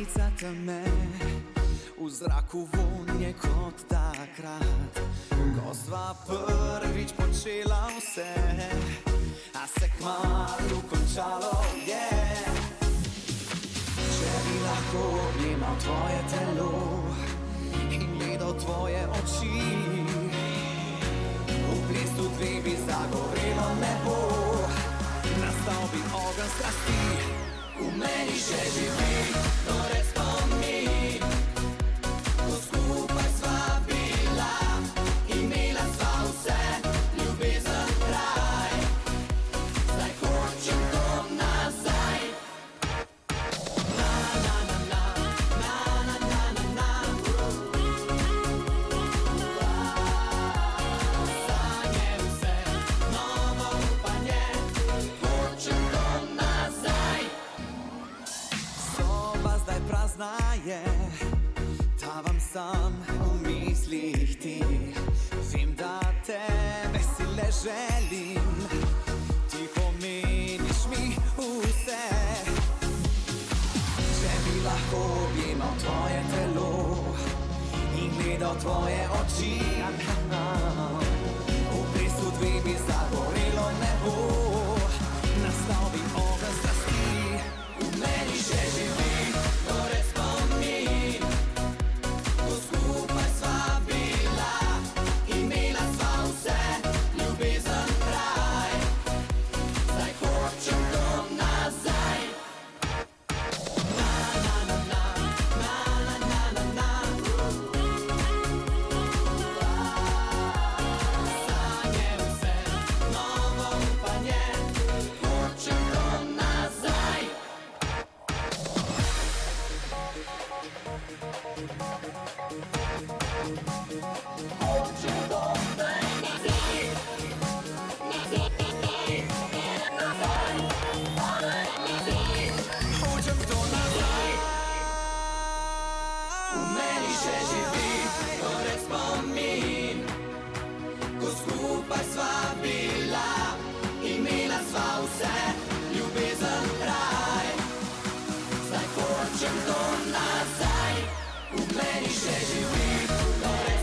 Granica teme, v zraku vonj je kot takrat, ko sva prvič počela vse, a se kmalu končalo je. Če bi lahko objemal tvoje telo in gledal tvoje oči, v blistu dveh bi zagorelo nebo, nastal bi ogenj strasti. V meni še živi torej spomin, ko skupaj sva bila, imela sva vse, ljubezen, kraj. Zdaj hočem to nazaj. Na, na, na, na, na, na, na, na, na. Sanje vse, novo upanje, hočem to nazaj. Soba zdaj prazna je, tavam sam v mislih ti. Vem, da tebe si le želim, ti pomeniš mi vse. Če bi lahko objemal tvoje telo in gledal tvoje oči, v blistu dveh bi zagorelo nebo, nastal bi ogenj strasti. V meni še živi torej spomin, ko skupaj sva bila, imela sva vse, ljubezen, kraj. Zdaj hočem to nazaj. Na, na, na, na, na, na, na, na, na. Sanje vse, novo upanje, hočem to nazaj. Hočem to nazaj. V meni še živi torej spomin, ko skupaj sva bila, imela sva vse, ljubezen, kraj. Zdaj hočem to nazaj. V meni še živi torej